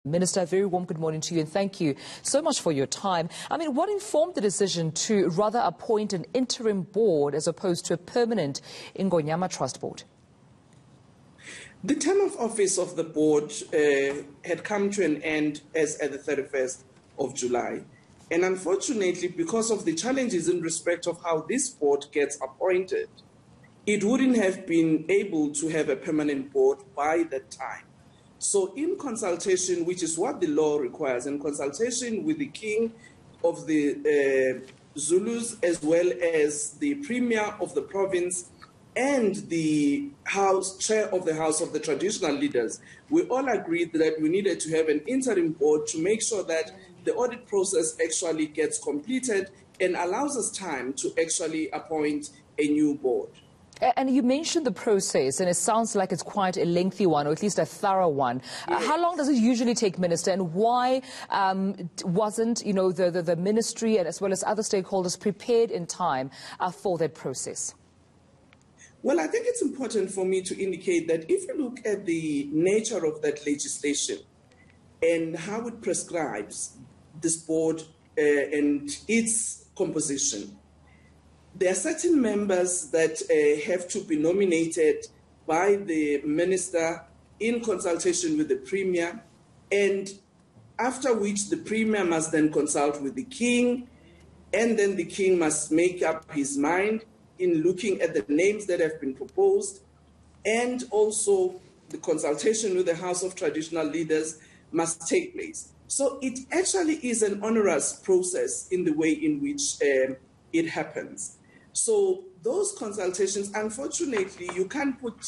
Minister, a very warm good morning to you, and thank you so much for your time. I mean, what informed the decision to rather appoint an interim board as opposed to a permanent Ingonyama Trust board? The term of office of the board had come to an end as at the 31st of July. And unfortunately, because of the challenges in respect of how this board gets appointed, it wouldn't have been able to have a permanent board by that time. So in consultation, which is what the law requires, in consultation with the king of the Zulus, as well as the premier of the province and the chair of the House of the Traditional Leaders, we all agreed that we needed to have an interim board to make sure that the audit process actually gets completed and allows us time to actually appoint a new board. And you mentioned the process, and it sounds like it's quite a lengthy one, or at least a thorough one. Yes. How long does it usually take, Minister, and why wasn't, the ministry and as well as other stakeholders prepared in time for that process? Well, I think it's important for me to indicate that if you look at the nature of that legislation and how it prescribes this board and its composition, there are certain members that have to be nominated by the minister in consultation with the premier, and after which the premier must then consult with the king, and then the king must make up his mind in looking at the names that have been proposed, and also the consultation with the House of Traditional Leaders must take place. So it actually is an onerous process in the way in which it happens. So those consultations, unfortunately, you can't put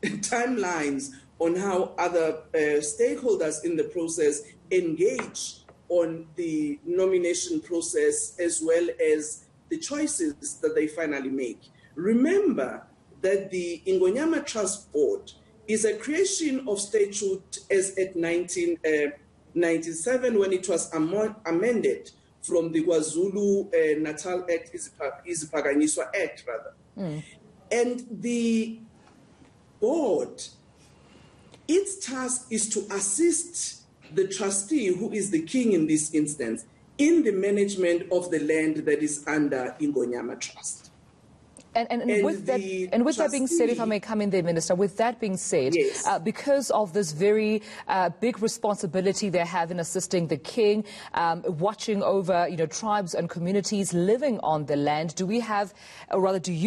timelines on how other stakeholders in the process engage on the nomination process as well as the choices that they finally make. Remember that the Ingonyama Trust Board is a creation of statute as at 1997 when it was amended from the KwaZulu Natal Act, Izipakanyiswa Act, rather. And the board, its task is to assist the trustee, who is the king in this instance, in the management of the land that is under Ingonyama Trust. And with that being said, if I may come in there, Minister, with that being said, yes, because of this very big responsibility they have in assisting the king, watching over, tribes and communities living on the land, do you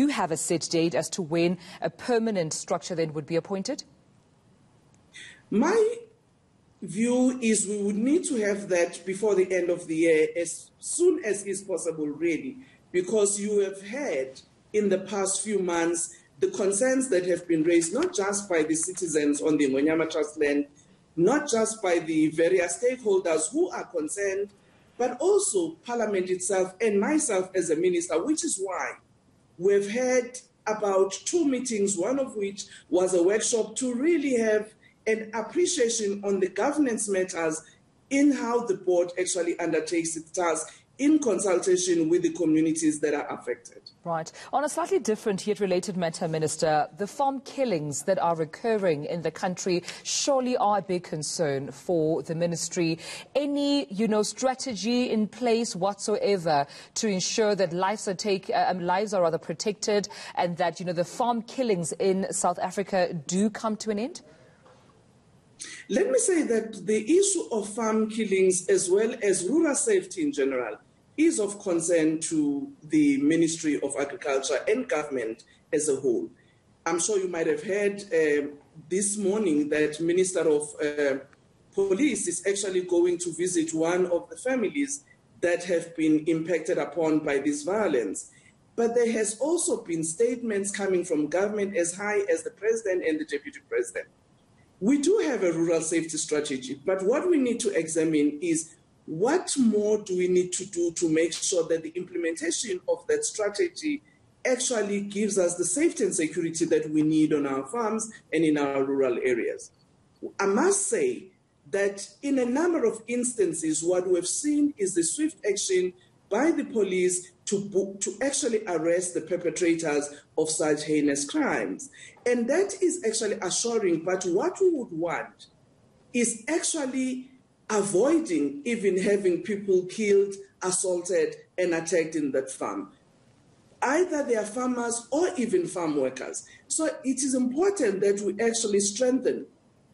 have a set date as to when a permanent structure then would be appointed? My view is we would need to have that before the end of the year, as soon as is possible, really, because you have had in the past few months the concerns that have been raised, not just by the citizens on the Ingonyama Trust land, not just by the various stakeholders who are concerned, but also Parliament itself and myself as a minister, which is why we've had about 2 meetings, one of which was a workshop to really have an appreciation on the governance matters in how the board actually undertakes its task in consultation with the communities that are affected. Right. On a slightly different yet related matter, Minister, the farm killings that are occurring in the country surely are a big concern for the ministry. Any, strategy in place whatsoever to ensure that lives are rather protected and that, the farm killings in South Africa do come to an end? Let me say that the issue of farm killings as well as rural safety in general is of concern to the Ministry of Agriculture and government as a whole. I'm sure you might have heard this morning that Minister of Police is actually going to visit one of the families that have been impacted upon by this violence. But there has also been statements coming from government as high as the President and the Deputy President. We do have a rural safety strategy, but what we need to examine is what more do we need to do to make sure that the implementation of that strategy actually gives us the safety and security that we need on our farms and in our rural areas. I must say that in a number of instances, what we've seen is the swift action by the police to actually arrest the perpetrators of such heinous crimes. And that is actually assuring, but what we would want is actually avoiding even having people killed, assaulted, and attacked in that farm. Either they are farmers or even farm workers. So it is important that we actually strengthen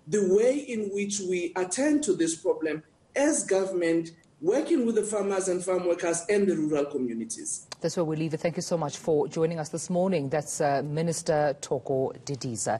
the way in which we attend to this problem as government, working with the farmers and farm workers and the rural communities. That's where we leave it. Thank you so much for joining us this morning. That's Minister Thoko Didiza.